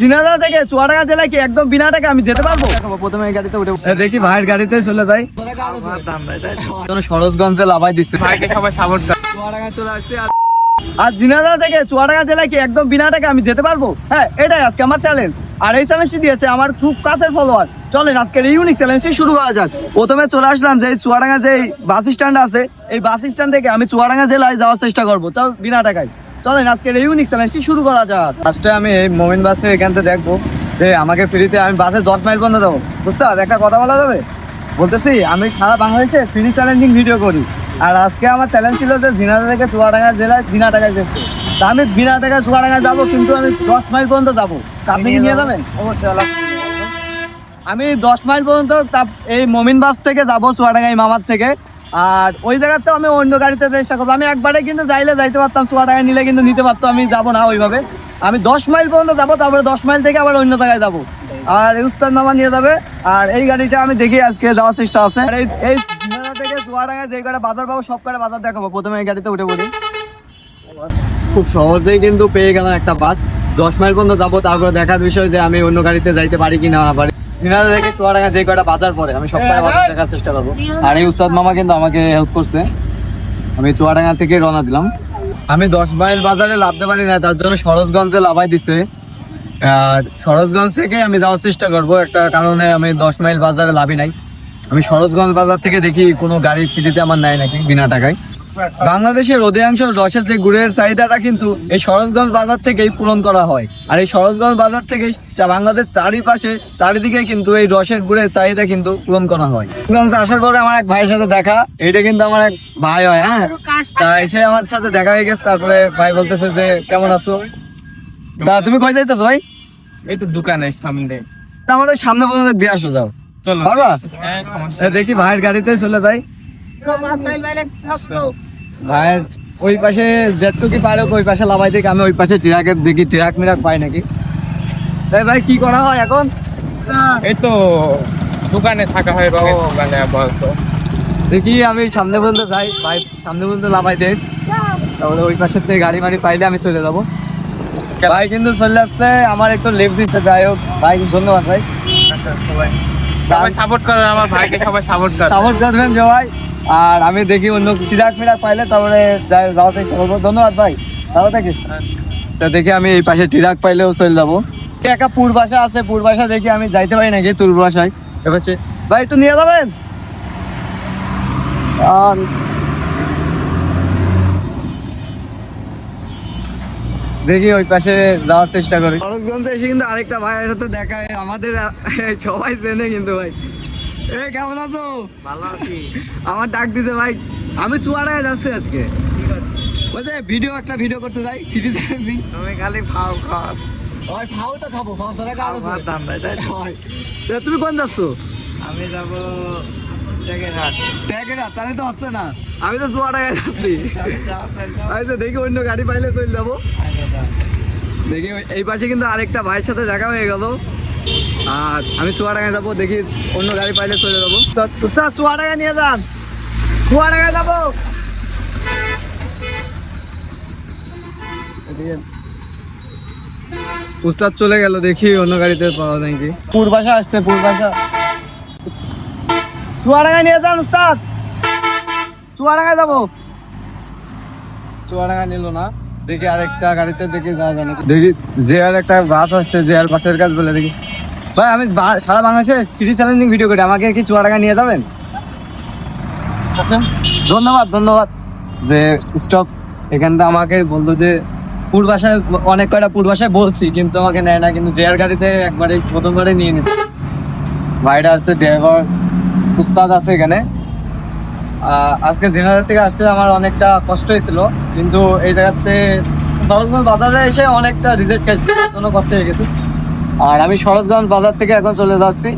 জিনাদা থেকে চুয়াডাঙ্গা জেলায় কি একদম বিনা টাকা আমি যেতে পারবো? প্রথমে এই গাড়িতে উঠে দেখি ভাইয়ের গাড়িতে চলে যাই। সরোজগঞ্জে লাভাই দিচ্ছে, ভাইকে সবাই সাপোর্ট করে। চুয়াডাঙ্গা চলে আসছে। আর জিনাদা থেকে চুয়াডাঙ্গা জেলায় কি একদম বিনা টাকা আমি যেতে পারবো? হ্যাঁ, এটাই আজকে আমার চ্যালেঞ্জ। আর এই চ্যালেঞ্জটি দিয়েছে আমার খুব কাছের ফলোয়ার। চলেন আজকের এই ইউনিক চ্যালেঞ্জটি শুরু করা যাক। প্রথমে চলে আসলাম যে চুয়াডাঙ্গা যে বাস স্ট্যান্ড আছে, এই বাস স্ট্যান্ড থেকে আমি চুয়াডাঙ্গা জেলায় যাওয়ার চেষ্টা করবো, তাও বিনা টাকায়। চলেন আজকের এই ইউনিক চ্যালেঞ্জটি শুরু করা যাক। ফার্স্টে আমি এই মোমিন বাসে এখান থেকে দেখবো যে আমাকে ফ্রিতে আমি বাসে 10 মাইল পর্যন্ত যাবো। বুঝতে পারবে, একটা কথা বলা যাবে? বলতেছি আমি সারা বাংলাদেশে ফ্রি চ্যালেঞ্জিং ভিডিও করি। আর আজকে আমার চ্যালেঞ্জ ছিল যে ঝিনাইদহ থেকে চুয়াডাঙ্গা জেলায় বিনা টাকায় যেতে। তা আমি বিনা টাকায় চুয়াডাঙ্গা যাবো, কিন্তু আমি 10 মাইল পর্যন্ত যাবো। আপনি কি নিয়ে যাবেন? অবশ্যই। আমি 10 মাইল পর্যন্ত এই মমিন বাস থেকে যাবো চুয়াডাঙ্গা মামার থেকে। আর ওই জায়গাতে আমি অন্য গাড়িতে চেষ্টা করবো। আমি একবারে কিন্তু যাইতে পারতাম, চুয়াডাঙ্গা নিলে কিন্তু নিতে পারতাম, আমি যাবো না ওইভাবে। আমি 10 মাইল পর্যন্ত যাবো, তারপরে 10 মাইল থেকে আবার অন্য জায়গায় যাবো। আর উস্তাদ মামা নিয়ে যাবে। আর এই গাড়িটা আমি দেখি আজকে যাওয়ার চেষ্টা আছে। আর এই থেকে চুয়াডাঙ্গা যে কটা বাজার পাবো সব কটা বাজার দেখাবো। প্রথমে এই গাড়িতে উঠে পড়ি। খুব সহজেই কিন্তু পেয়ে গেলাম একটা বাস। 10 মাইল পর্যন্ত যাবো, তারপরে দেখার বিষয় যে আমি অন্য গাড়িতে যাইতে পারি কি না পারি। ঝিনাইদহ থেকে চুয়াডাঙ্গা যে কটা বাজার পরে আমি সব কটা বাজার দেখার চেষ্টা করবো। আর এই উস্তাদ মামা কিন্তু আমাকে হেল্প করছে। আমি চুয়াডাঙ্গা থেকে রওনা দিলাম। আমি 10 মাইল বাজারে লাভতে পারি না, তার জন্য সরোজগঞ্জে লাভাই দিছে। আর সরোজগঞ্জ থেকে আমি যাওয়ার চেষ্টা করবো, একটা কারণে আমি 10 মাইল বাজারে লাভই নাই। আমি সরোজগঞ্জ বাজার থেকে দেখি কোনো গাড়ি ফ্রিতে আমার নাই নাকি বিনা টাকায়। বাংলাদেশের অধিকাংশ রসের যে গুড়ের চাহিদাটা কিন্তু এই সরোজগঞ্জ বাজার থেকেই পূরণ করা হয়। আর এই সরোজগঞ্জ বাজার থেকে বাংলাদেশ চারিদিকে কিন্তু এই রসের গুড়ের চাহিদা কিন্তু পূরণ করা হয়। আসার পরে আমার এক ভাইয়ের সাথে দেখা, এটা কিন্তু আমার এক ভাই হয়। হ্যাঁ, তা এসে আমার সাথে দেখা হয়ে গেছে। তারপরে ভাই বলতেছে যে কেমন আছো। তা তুমি কই যাইতেছো ভাই? এই তো দোকানের সামনে। তা আমাদের সামনে পর্যন্ত দিয়ে আসো, যাও চলো পারবা? দেখি ভাইয়ের গাড়িতে চলে যাই। ভাইয়ের ওই পাশে যেটুকি পারে ওই পাশে লাভাই থেকে আমি ওই পাশে ট্রাকের দেখি ট্রাক মিরাক পাই নাকি। তাই ভাই কি করা হয় এখন? এই তো দোকানে থাকা হয়, রঙের দোকানে আপাতত। দেখি আমি সামনে পর্যন্ত যাই, ভাই সামনে পর্যন্ত লাভাই দেয়, তাহলে ওই পাশের থেকে গাড়ি মাড়ি পাইলে আমি চলে যাবো। ভাই কিন্তু চলে আসছে, আমার একটু লেফট দিচ্ছে। যাই হোক ভাই, ধন্যবাদ ভাই। সবাই সাপোর্ট করেন আমার ভাইকে, সবাই সাপোর্ট করবেন যে ভাই। আর আমি দেখি অন্য ট্রাক মিরাক পাইলে তারপরে যাওয়া চেষ্টা করবো। ধন্যবাদ ভাই, তাহলে দেখি। দেখি আমি এই পাশে ট্রাক পাইলেও চলে যাবো। একটা পূর্বাশা আছে, পূর্বাশা দেখি আমি যাইতে পারি নাকি পূর্বাশায়। এপাশে ভাই একটু নিয়ে যাবেন। দেখি ওই পাশে যাওয়ার চেষ্টা করি। সরোজগঞ্জে এসে কিন্তু আরেকটা ভাইয়ের সাথে দেখা হয়, আমাদের সবাই চেনে কিন্তু ভাই। কেমন আছো? ভালো আছি। আমার ডাক দিতে ভাই, আমি চুয়াডাঙ্গা যাচ্ছি আজকে। একটা ভিডিও করতে যাই। তুমি খালি ফাও খাও। ওই ফাও তো খাবো, ফাও ছাড়া কাজ আছে? দাম দেয় তাই। তুমি কোন যাচ্ছ? আমি যাবো টেকেরহাট। তাহলে তো হচ্ছে না, আমি তো চুয়াডাঙ্গা যাচ্ছি। আচ্ছা দেখি অন্য গাড়ি পাইলে চলে যাবো। দেখি এই পাশে কিন্তু আরেকটা ভাইয়ের সাথে দেখা হয়ে গেল। আর আমি চুয়াডাঙ্গা যাবো, দেখি অন্য গাড়ি পাইলে চলে যাবো। উস্তাদ চুয়াডাঙ্গা নিয়ে যান, চুয়াডাঙ্গা যাবো। উস্তাদ চলে গেল, দেখি অন্য গাড়িতে পাওয়া যায় কি। পূর্বাশা আসছে, পূর্বাশা। চুয়াডাঙ্গা নিয়ে যান উস্তাদ, চুয়াডাঙ্গা যাবো। চুয়াডাঙ্গা নিল না, দেখি আরেকটা গাড়িতে দেখি যাওয়া যায় না। দেখি যে আর একটা বাস আসছে, যে আর বাসের কাজ বলে দেখি। ভাই আমি সারা বাংলাদেশে ফ্রি চ্যালেঞ্জিং ভিডিও করি, আমাকে কি চুয়াডাঙ্গা নিয়ে যাবেন? ধন্যবাদ যে স্টপ। এখানটা আমাকে বলতো যে পূর্বাশায়, অনেক কয়টা পূর্বাশায় বলছি কিন্তু আমাকে নেয় না, কিন্তু যে আর গাড়িতে একবারে প্রথমবারে নিয়ে নিচ্ছে। ভাইটা আসছে, ড্রাইভার উস্তাদ আছে এখানে। আজকে ঝিনাইদহ থেকে আসতে আমার অনেকটা কষ্ট হয়েছিল, কিন্তু এই জায়গাতে সরোজগঞ্জ বাজারে এসে অনেকটা রিজেক্ট খাইছি, কোনো কষ্ট হয়ে গেছে। আর আমি সরোজগঞ্জ বাজার থেকে এখন চলে যাচ্ছি।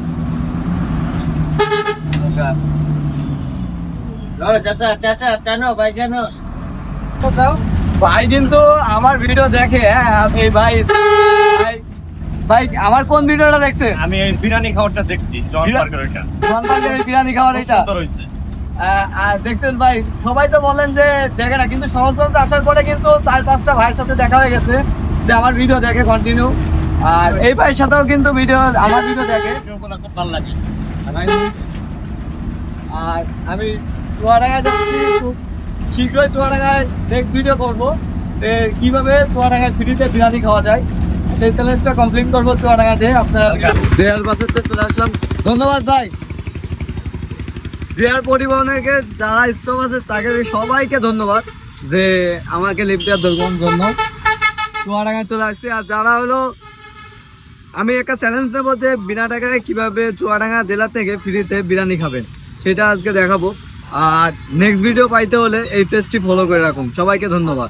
ভাই কিন্তু আমার ভিডিও দেখে। হ্যাঁ ভাই ভাই আমার কোন ভিডিওটা দেখছে? আমি এই বিরিয়ানি খাবারটা দেখছি, বিরিয়ানি খাওয়ার এটা। আর দেখছেন ভাই, সবাই তো বলেন যে দেখে না, কিন্তু সরোজগঞ্জ আসার পরে কিন্তু 4-5টা ভাইয়ের সাথে দেখা হয়ে গেছে যে আমার ভিডিও দেখে কন্টিনিউ। আর এই ভাইয়ের সাথেও কিন্তু ভিডিও আমার ভিডিও দেখে। ভিডিওগুলো খুব ভালো লাগে। আর আমি চুয়াডাঙ্গা যাচ্ছি, খুব শীঘ্রই চুয়াডাঙ্গায় নেক্সট ভিডিও করবো কিভাবে চুয়াডাঙ্গায় ফ্রিতে বিরিয়ানি খাওয়া যায়, সেই চ্যালেঞ্জটা কমপ্লিট করবো চুয়াডাঙ্গা দিয়ে। আপনারা জেআর বাসেতে চলে আসলাম। ধন্যবাদ ভাই। জেআর পরিবহনের যারা স্টপ আছে তাকে সবাইকে ধন্যবাদ যে আমাকে লিফট দেওয়ার জন্য চুয়াডাঙ্গায় চলে আসছি। আর যারা হলো, আমি একটা চ্যালেঞ্জ দেবো যে বিনা টাকায় কিভাবে চুয়াডাঙ্গা জেলা থেকে ফ্রিতে বিরিয়ানি খাবেন সেটা আজকে দেখাবো। আর নেক্সট ভিডিও পাইতে হলে এই পেজটি ফলো করে রাখুন। সবাইকে ধন্যবাদ।